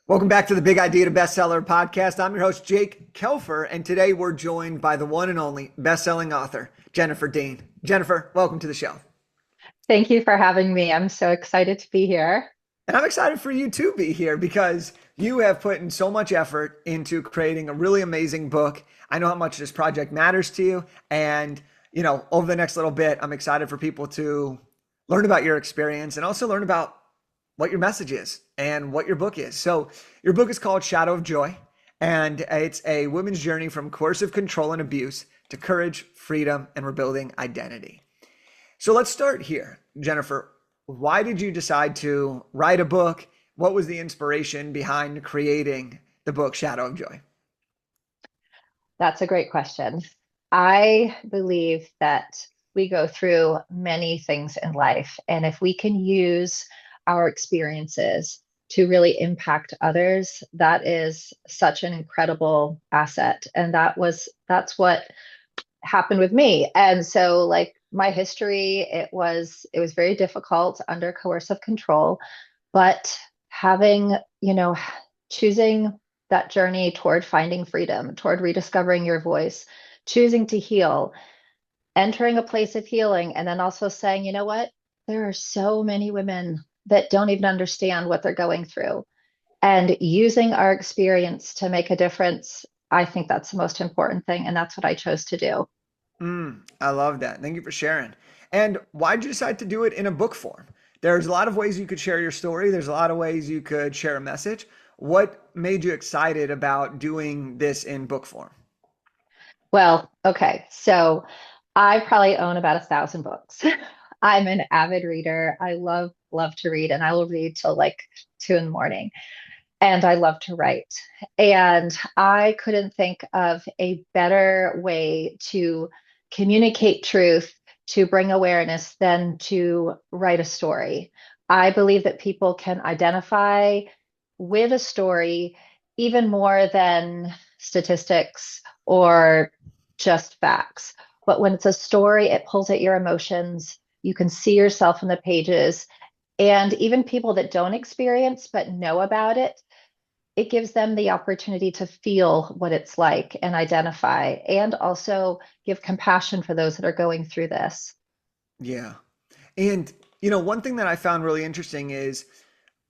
Welcome back to the Big Idea to Bestseller podcast. I'm your host, Jake Kelfer, and today we're joined by the one and only best-selling author, Jennifer Dean. Jennifer, welcome to the show. Thank you for having me. I'm so excited to be here. And I'm excited for you to be here because you have put in so much effort into creating a really amazing book. I know how much this project matters to you. And, over the next little bit, I'm excited for people to learn about your experience and also learn about what your message is and what your book is. So, your book is called Shadow of Joy, and it's a women's journey from coercive control and abuse to courage, freedom, and rebuilding identity. So, let's start here, Jennifer. Why did you decide to write a book? What was the inspiration behind creating the book Shadow of Joy? That's a great question. I believe that we go through many things in life, and if we can use our experiences to really impact others, that is such an incredible asset. And that's what happened with me. And so like my history, it was very difficult under coercive control, but having, choosing that journey toward finding freedom, toward rediscovering your voice, choosing to heal, entering a place of healing, and then also saying, you know what? There are so many women that don't even understand what they're going through. And using our experience to make a difference, I think that's the most important thing. And that's what I chose to do. I love that. Thank you for sharing. And why did you decide to do it in a book form? There's a lot of ways you could share your story. There's a lot of ways you could share a message. What made you excited about doing this in book form? Well, okay. So I probably own about 1,000 books. I'm an avid reader. I love to read, and I will read till like 2 in the morning. And I love to write. And I couldn't think of a better way to communicate truth, to bring awareness than to write a story. I believe that people can identify with a story even more than statistics or just facts. But when it's a story, it pulls at your emotions. You can see yourself in the pages. And even people that don't experience but know about it gives them the opportunity to feel what it's like and identify, and also give compassion for those that are going through this. Yeah. And, one thing that I found really interesting is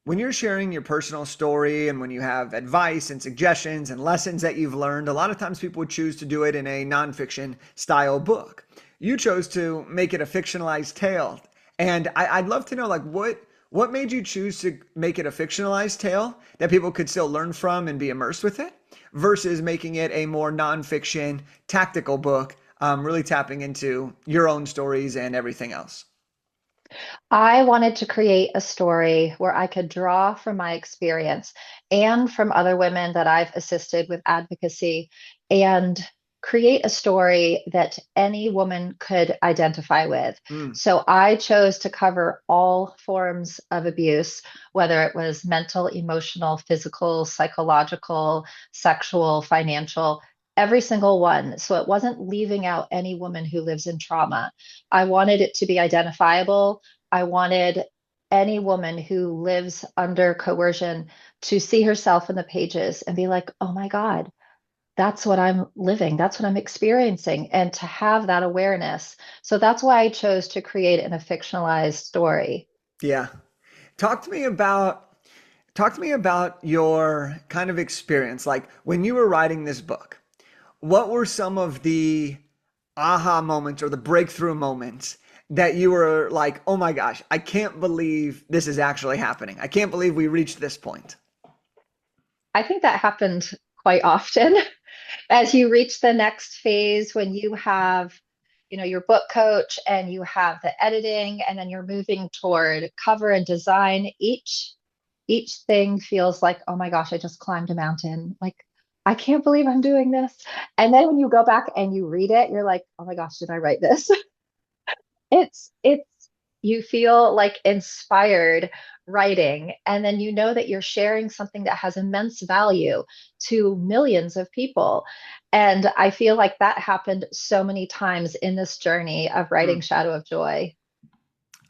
when you're sharing your personal story and when you have advice and suggestions and lessons that you've learned, a lot of times people would choose to do it in a nonfiction style book. You chose to make it a fictionalized tale. And I'd love to know, like, what made you choose to make it a fictionalized tale that people could still learn from and be immersed with it versus making it a more nonfiction tactical book, really tapping into your own stories and everything else? I wanted to create a story where I could draw from my experience and from other women that I've assisted with advocacy and create a story that any woman could identify with. Mm. So I chose to cover all forms of abuse, whether it was mental, emotional, physical, psychological, sexual, financial. Every single one. So it wasn't leaving out any woman who lives in trauma. I wanted it to be identifiable. I wanted any woman who lives under coercion to see herself in the pages and be like, oh my God, that's what I'm living. That's what I'm experiencing. And to have that awareness. So that's why I chose to create in a fictionalized story. Yeah. Talk to me about talk to me about your kind of experience. Like when you were writing this book, what were some of the aha moments or the breakthrough moments that you were like, oh my gosh, I can't believe this is actually happening. I can't believe we reached this point. I think that happened quite often as you reach the next phase when you have your book coach and you have the editing and then you're moving toward cover and design. Each thing feels like, oh my gosh, I just climbed a mountain. Like, I can't believe I'm doing this. And then when you go back and you read it, you're like, oh my gosh, did I write this? It's you feel like inspired writing, and then you know that you're sharing something that has immense value to millions of people. And I feel like that happened so many times in this journey of writing Hmm. Shadow of Joy.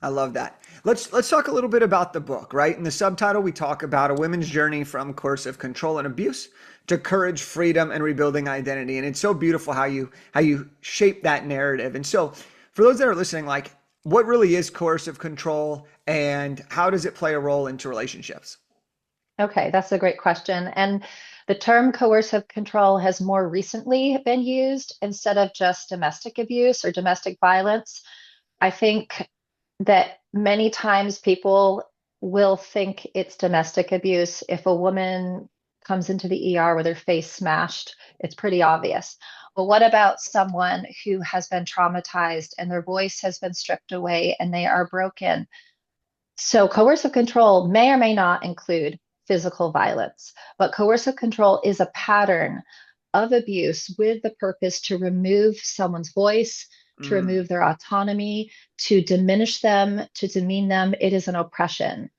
I love that. Let's talk a little bit about the book, right? In the subtitle, we talk about a women's journey from coercive control and abuse to courage, freedom, and rebuilding identity. And it's so beautiful how you shape that narrative. And so, for those that are listening, like, what really is coercive control, and how does it play a role into relationships? Okay, that's a great question. And the term coercive control has more recently been used instead of just domestic abuse or domestic violence. I think that many times people will think it's domestic abuse. If a woman comes into the ER with her face smashed, it's pretty obvious. But what about someone who has been traumatized and their voice has been stripped away and they are broken? So, coercive control may or may not include physical violence, but coercive control is a pattern of abuse with the purpose to remove someone's voice, to Mm, remove their autonomy, to diminish them, to demean them. It is an oppression.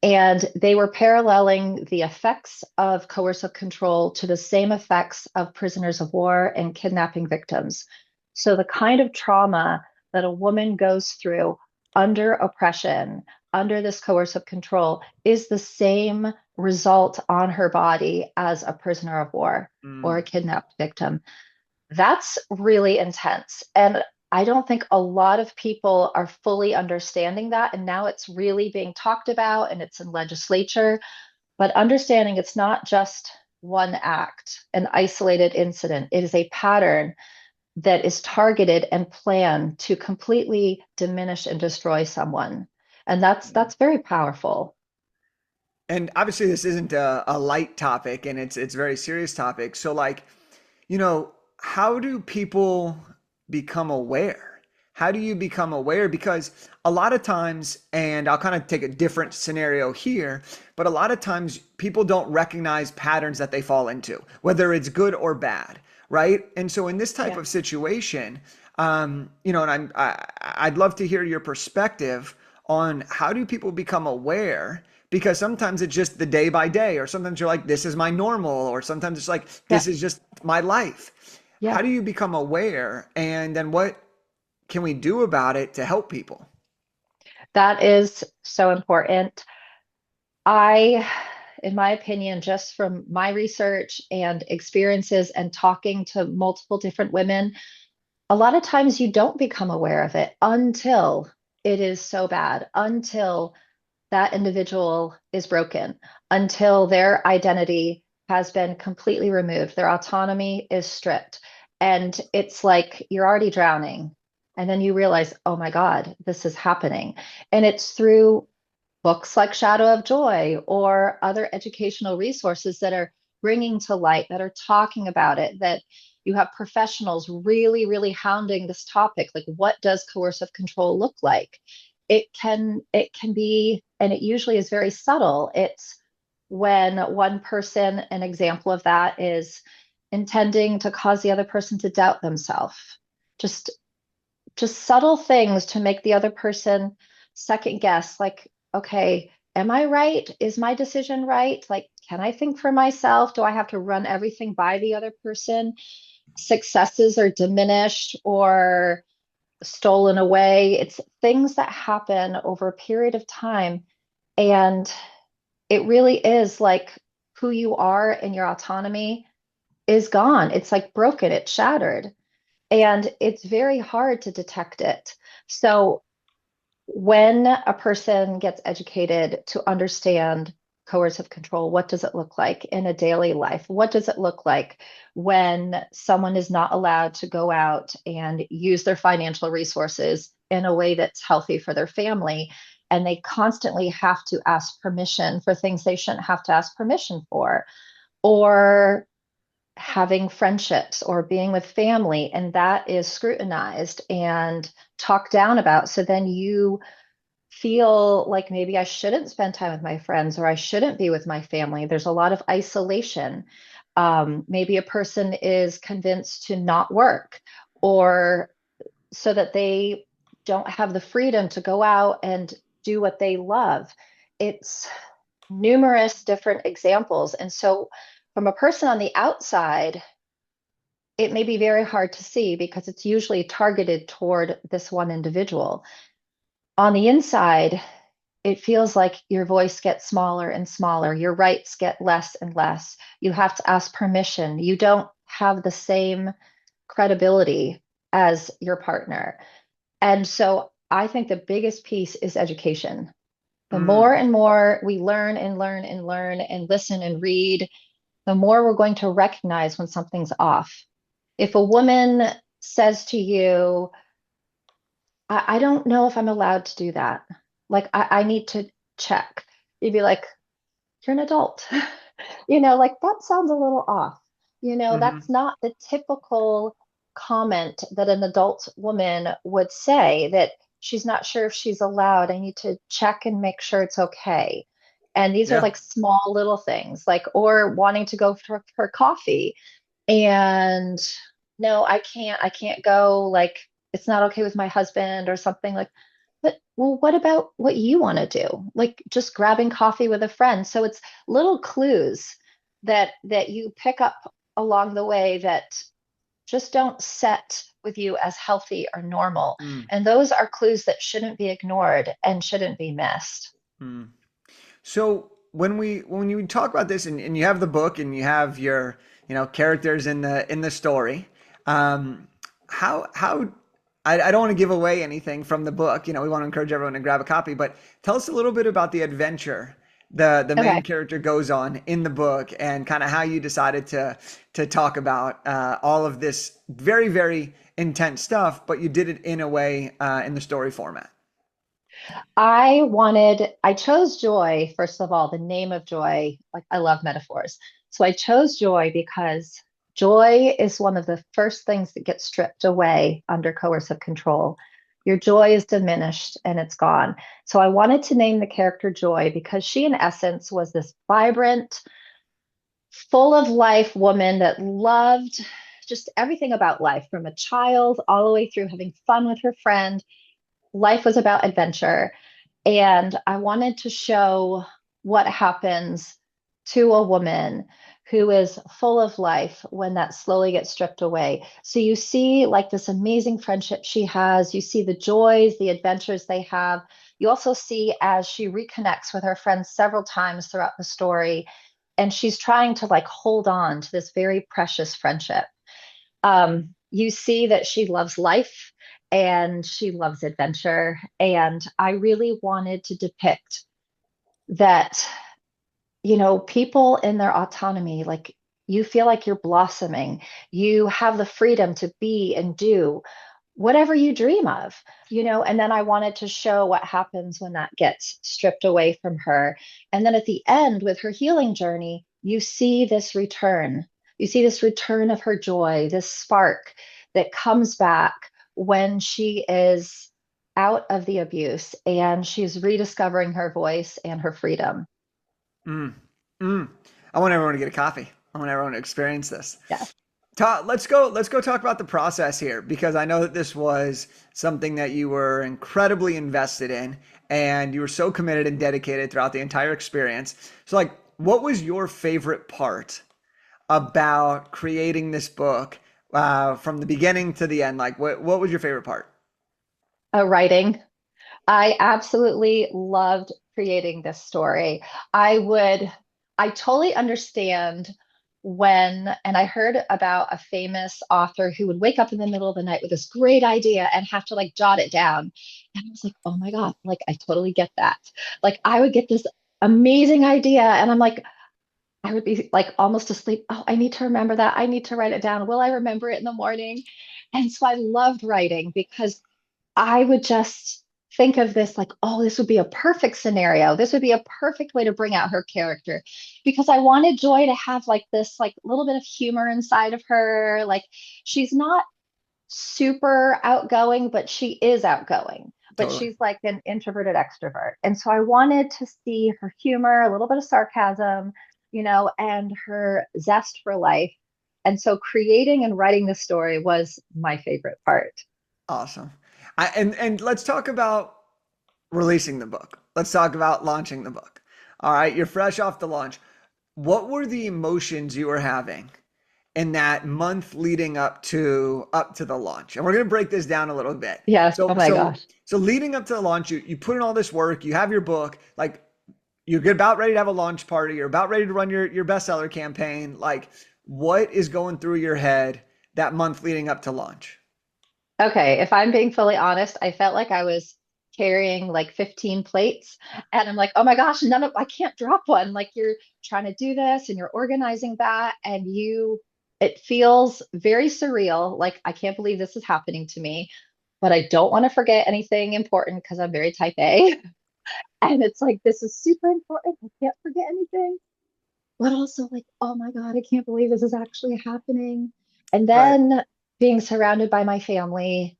And they were paralleling the effects of coercive control to the same effects of prisoners of war and kidnapping victims. So, the kind of trauma that a woman goes through under oppression, under this coercive control, is the same result on her body as a prisoner of war or a mm. kidnapped victim. That's really intense. And I don't think a lot of people are fully understanding that. And now it's really being talked about and it's in legislature. But understanding it's not just one act, an isolated incident, it is a pattern that is targeted and planned to completely diminish and destroy someone. And that's very powerful. And obviously, this isn't a light topic, and it's a very serious topic. So, like, you know, how do people become aware? How do you become aware? Because a lot of times, and I'll kind of take a different scenario here, but a lot of times people don't recognize patterns that they fall into, whether it's good or bad, right? And so, in this type Yeah. of situation, and I'd love to hear your perspective on how do people become aware, because sometimes it's just the day by day, or sometimes you're like, this is my normal, or sometimes it's like, Yeah. this is just my life. How Yeah. do you become aware, and then what can we do about it to help people? That is so important. I, in my opinion, just from my research and experiences and talking to multiple different women, a lot of times you don't become aware of it until it is so bad, until that individual is broken, until their identity has been completely removed, their autonomy is stripped. And it's like you're already drowning. And then you realize, oh my God, this is happening. And it's through books like Shadow of Joy or other educational resources that are bringing to light, that are talking about it, that you have professionals really, really hounding this topic. Like, what does coercive control look like? It can be, and it usually is very subtle. It's when one person, an example of that is intending to cause the other person to doubt themselves. Just just subtle things to make the other person second guess, like, okay, am I right? Is my decision right? Like, can I think for myself? Do I have to run everything by the other person? Successes are diminished or stolen away. It's things that happen over a period of time. And it really is like who you are and your autonomy is gone. It's like broken, it's shattered. And it's very hard to detect it. So when a person gets educated to understand coercive control, what does it look like in a daily life? What does it look like when someone is not allowed to go out and use their financial resources in a way that's healthy for their family? And they constantly have to ask permission for things they shouldn't have to ask permission for, or having friendships or being with family, and that is scrutinized and talked down about. So then you feel like maybe I shouldn't spend time with my friends or I shouldn't be with my family. There's a lot of isolation. Maybe a person is convinced to not work, or so that they don't have the freedom to go out and do what they love. It's numerous different examples. And so, from a person on the outside, it may be very hard to see because it's usually targeted toward this one individual. on the inside, it feels like your voice gets smaller and smaller. Your rights get less and less. You have to ask permission. You don't have the same credibility as your partner. And so I think the biggest piece is education. The more Mm, and more we learn and learn and learn and listen and read, the more we're going to recognize when something's off. If a woman says to you, I don't know if I'm allowed to do that. Like, I need to check. You'd be like, you're an adult. Like that sounds a little off. hmm That's not the typical comment that an adult woman would say that she's not sure if she's allowed. I need to check and make sure it's okay. And these are Yeah. like small little things, like, or wanting to go for coffee. And no, I can't go. Like, it's not okay with my husband or something like, but well, what about what you want to do? Like just grabbing coffee with a friend. So it's little clues that you pick up along the way that just don't set with you as healthy or normal. Mm, And those are clues that shouldn't be ignored and shouldn't be missed. mm. So when you talk about this and you have the book and you have your characters in the story, um, how I don't want to give away anything from the book. We want to encourage everyone to grab a copy, but tell us a little bit about the adventure the main Okay. character goes on in the book and kind of how you decided to talk about all of this very, very intense stuff, but you did it in a way in the story format. I chose Joy, first of all, the name of Joy. Like, I love metaphors. So I chose Joy because joy is one of the first things that gets stripped away under coercive control. Your joy is diminished and it's gone. So I wanted to name the character Joy because she, in essence, was this vibrant, full of life woman that loved just everything about life, from a child all the way through having fun with her friend. Life was about adventure. And I wanted to show what happens to a woman who is full of life when that slowly gets stripped away. So you see like this amazing friendship she has, you see the joys, the adventures they have. You also see as she reconnects with her friends several times throughout the story, and she's trying to like hold on to this very precious friendship. You see that she loves life and she loves adventure. And I really wanted to depict that, people in their autonomy, like, you feel like you're blossoming. You have the freedom to be and do whatever you dream of, and then I wanted to show what happens when that gets stripped away from her. And then at the end, with her healing journey, you see this return. You see this return of her joy, this spark that comes back when she is out of the abuse and she's rediscovering her voice and her freedom. Mm, mm. I want everyone to get a copy. I want everyone to experience this. Yeah. Let's go talk about the process here because I know that this was something that you were incredibly invested in and you were so committed and dedicated throughout the entire experience. So like what was your favorite part about creating this book from the beginning to the end? Like what was your favorite part? Writing. I absolutely loved creating this story. I would, I totally understand and I heard about a famous author who would wake up in the middle of the night with this great idea and have to like jot it down. And I was like, oh my God, like I totally get that. Like I would get this amazing idea and I'm like, I would be like almost asleep. Oh, I need to remember that. I need to write it down. Will I remember it in the morning? And so I loved writing because I would just think of this like, oh, this would be a perfect scenario. This would be a perfect way to bring out her character because I wanted Joy to have like this like little bit of humor inside of her. Like she's not super outgoing, but she is outgoing. But Totally. she's like an introverted extrovert. And so I wanted to see her humor, a little bit of sarcasm, and her zest for life. And so creating and writing the story was my favorite part. Awesome. And let's talk about releasing the book. Let's talk about launching the book. All right, you're fresh off the launch. What were the emotions you were having in that month leading up to the launch. And we're going to break this down a little bit. Yes. Oh So my so gosh. so leading up to the launch, you put in all this work, you have your book, like you're about ready to have a launch party, you're about ready to run your bestseller campaign. Like what is going through your head that month leading up to launch? Okay, if I'm being fully honest, I felt like I was carrying like 15 plates and I'm like, "Oh my gosh, I can't drop one." Like you're trying to do this and you're organizing that and it feels very surreal. Like I can't believe this is happening to me, but I don't want to forget anything important because I'm very type A. And it's like this is super important. I can't forget anything. But also like, "Oh my God, I can't believe this is actually happening." And Right. then being surrounded by my family,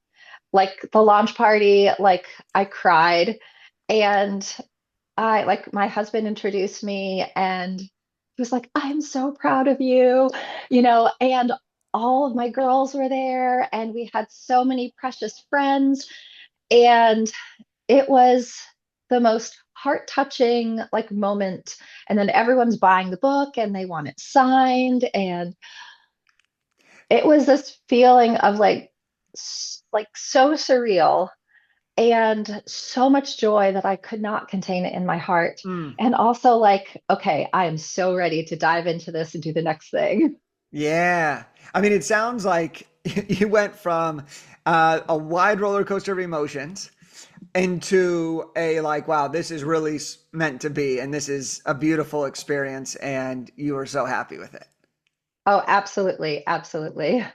like the launch party, like I cried and I like my husband introduced me and he was like, "I'm so proud of you," and all of my girls were there and we had so many precious friends and it was the most heart-touching like moment. And then everyone's buying the book and they want it signed and it was this feeling of like so surreal and so much joy that I could not contain it in my heart. Mm. And also, like, okay, I am so ready to dive into this and do the next thing. Yeah. I mean, it sounds like you went from a wide roller coaster of emotions into a like, wow, this is really meant to be, and this is a beautiful experience, and you were so happy with it. Oh, absolutely. Absolutely.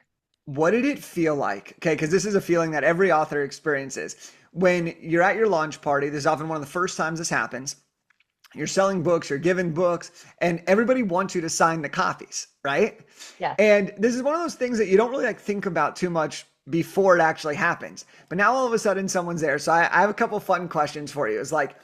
What did it feel like? Okay, because this is a feeling that every author experiences. When you're at your launch party, this is often one of the first times this happens. You're selling books, you're giving books, and everybody wants you to sign the copies, right? Yes. And this is one of those things that you don't really like think about too much before it actually happens. But now all of a sudden someone's there. So I have a couple fun questions for you. It's like,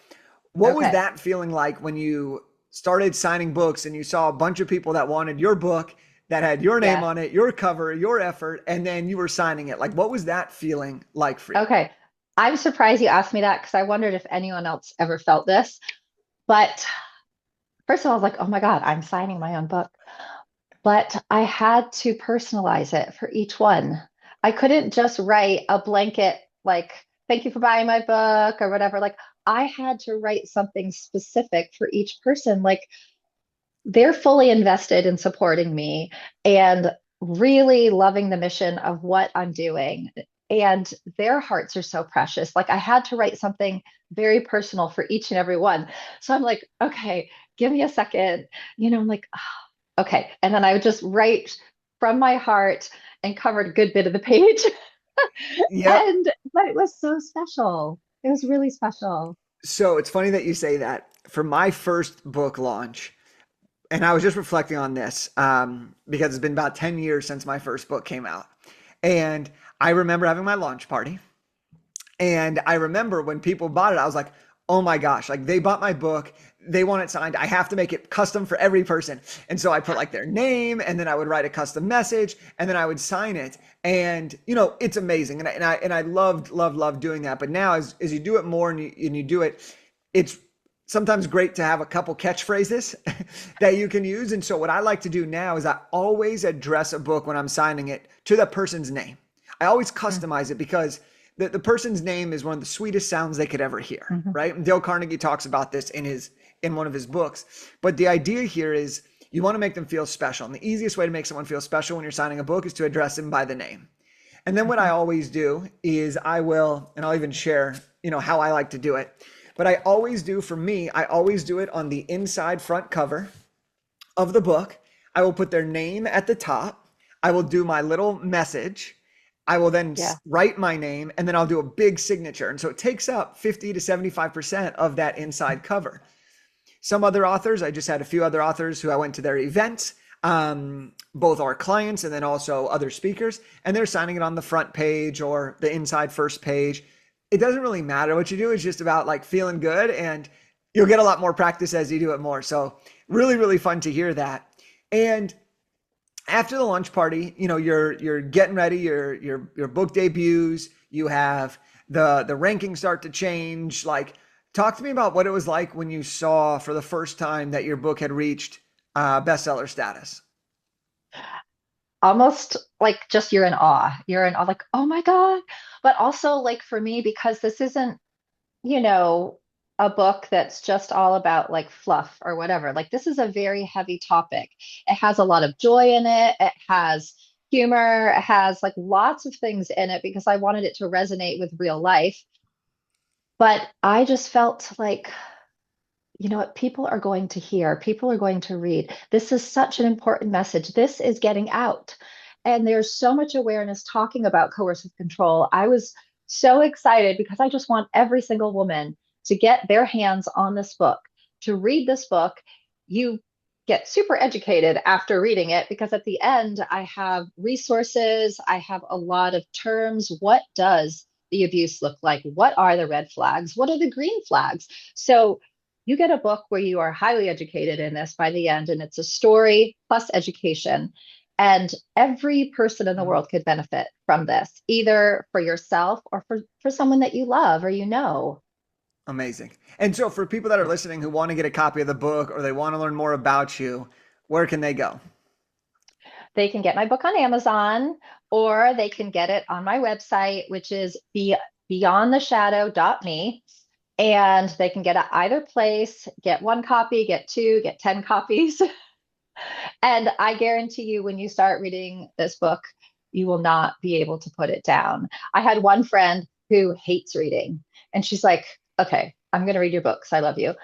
what was Okay. that feeling like when you started signing books and you saw a bunch of people that wanted your book that had your name Yes. on it, your cover, your effort, and then you were signing it? Like, what was that feeling like for you? Okay. I'm surprised you asked me that because I wondered if anyone else ever felt this. But first of all, I was like, oh my God, I'm signing my own book. But I had to personalize it for each one. I couldn't just write a blanket, like, "Thank you for buying my book," or whatever. Like, I had to write something specific for each person. Like, they're fully invested in supporting me and really loving the mission of what I'm doing. And their hearts are so precious. Like, I had to write something very personal for each and every one. So I'm like, okay, give me a second. I'm like, okay. And then I would just write from my heart and covered a good bit of the page. Yep. But it was so special. It was really special. So it's funny that you say that. For my first book launch, and I was just reflecting on this because it's been about 10 years since my first book came out. And I remember having my launch party. And I remember when people bought it, I was like, oh my gosh, like they bought my book. They want it signed. I have to make it custom for every person. And so I put like their name and then I would write a custom message and then I would sign it. And, it's amazing. And I loved doing that. But now as you do it more and you do it, it's sometimes great to have a couple catchphrases that you can use. And so what I like to do now is I always address a book when I'm signing it to the person's name. I always customize it because the person's name is one of the sweetest sounds they could ever hear, Mhm. right? And Dale Carnegie talks about this in one of his books. But the idea here is you want to make them feel special. And the easiest way to make someone feel special when you're signing a book is to address them by the name. And then what I Mhm. always do is and I'll even share, how I like to do it. But for me, I always do it on the inside front cover of the book. I will put their name at the top. I will do my little message. I will then Yeah. write my name and then I'll do a big signature. And so it takes up 50 to 75% of that inside cover. Some other authors, I just had a few other authors who I went to their events, both our clients and then also other speakers, and they're signing it on the front page or the inside first page. It doesn't really matter what you do. It's just about like feeling good and you'll get a lot more practice as you do it more. So really, really fun to hear that. And after the lunch party, you're getting ready, your book debuts, you have the rankings start to change. Like, talk to me about what it was like when you saw for the first time that your book had reached bestseller status. almost like just you're in awe. You're in awe, like, oh my God. But also, like, for me, because this isn't, you know, a book that's just all about like fluff or whatever. Like, this is a very heavy topic. It has a lot of joy in it. It has humor. It has like lots of things in it because I wanted it to resonate with real life. But I just felt like, you know what, people are going to hear, people are going to read. This is such an important message. This is getting out. And there's so much awareness talking about coercive control. I was so excited because I just want every single woman to get their hands on this book, to read this book. You get super educated after reading it because at the end, I have resources, I have a lot of terms. What does the abuse look like? What are the red flags? What are the green flags? So you get a book where you are highly educated in this by the end, and it's a story plus education. And every person in the world could benefit from this, either for yourself or for someone that you love or you know. Amazing. And so for people that are listening who want to get a copy of the book or they want to learn more about you, where can they go? They can get my book on Amazon or they can get it on my website, which is beyondtheshadow.me. And they can get it either place, get one copy, get two, get 10 copies. And I guarantee you, when you start reading this book, you will not be able to put it down. I had one friend who hates reading, and she's like, okay, I'm going to read your books. I love you.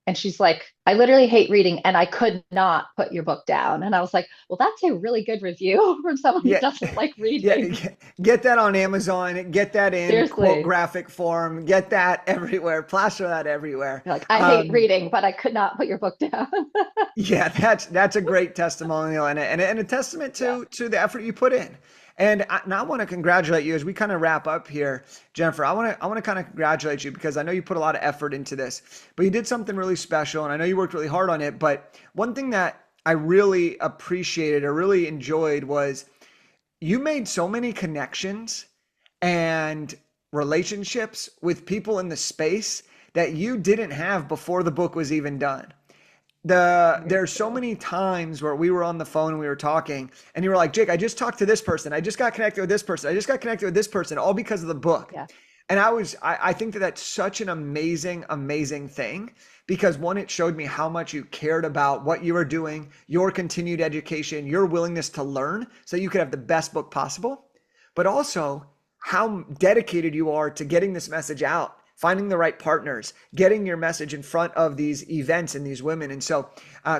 And she's like, I literally hate reading, and I could not put your book down. And I was like, well, that's a really good review from someone who Yeah. doesn't like Yeah. reading. Get that on Amazon. Get that in quote Seriously. graphic form. Get that everywhere. Plaster that everywhere. You're like, I hate Um, reading, but I could not put your book down. yeah, that's a great testimonial and a testament Yeah. to the effort you put in. And I want to congratulate you as we kind of wrap up here, Jennifer. I want to kind of congratulate you because I know you put a lot of effort into this, but you did something really special, and I know you worked really hard on it. But one thing that I really appreciated or really enjoyed was you made so many connections and relationships with people in the space that you didn't have before the book was even done. There's Thank so you. many times where we were on the phone and we were talking and you were like, Jake, I just talked to this person. I just got connected with this person. I just got connected with this person, all because of the book. Yeah. And I think that that's such an amazing, amazing thing because one, it showed me how much you cared about what you were doing, your continued education, your willingness to learn so you could have the best book possible, but also how dedicated you are to getting this message out, finding the right partners, getting your message in front of these events and these women. And so,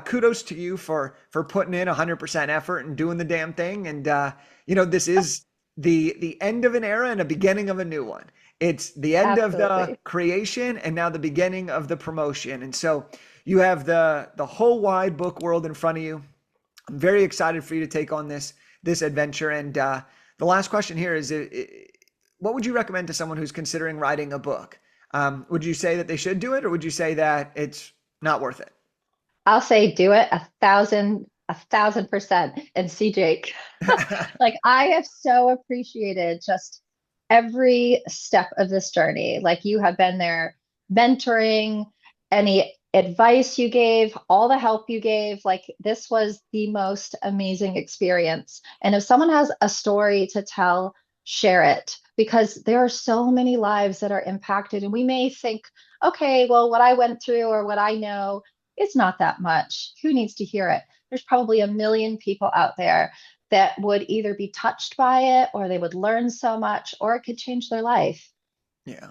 kudos to you for putting in 100% effort and doing the damn thing. And this is the end of an era and a beginning of a new one. It's the end of the Absolutely. creation and now the beginning of the promotion. And so you have the whole wide book world in front of you. I'm very excited for you to take on this adventure. And the last question here is, what would you recommend to someone who's considering writing a book? Would you say that they should do it, or would you say that it's not worth I'll say do it 1,000%. And see, Jake, it? like I have so appreciated just every step of this journey. Like you have been there mentoring, any advice you gave, all the help you gave. Like this was the most amazing experience. And if someone has a story to tell, share it because there are so many lives that are impacted. And we may think, okay, well, what I went through or what I know, it's not that much. Who needs to hear it? There's probably a million people out there that would either be touched by it or they would learn so much or it could change their life. Yeah,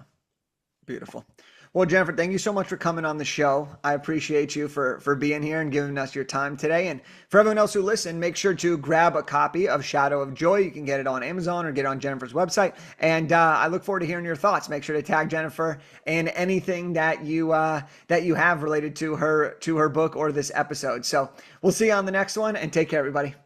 beautiful. Well, Jennifer, thank you so much for coming on the show. I appreciate you for being here and giving us your time today. And for everyone else who listened, make sure to grab a copy of Shadow of Joy. You can get it on Amazon or get it on Jennifer's website. And I look forward to hearing your thoughts. Make sure to tag Jennifer in anything that you have related to her book or this episode. So we'll see you on the next one, and take care, everybody.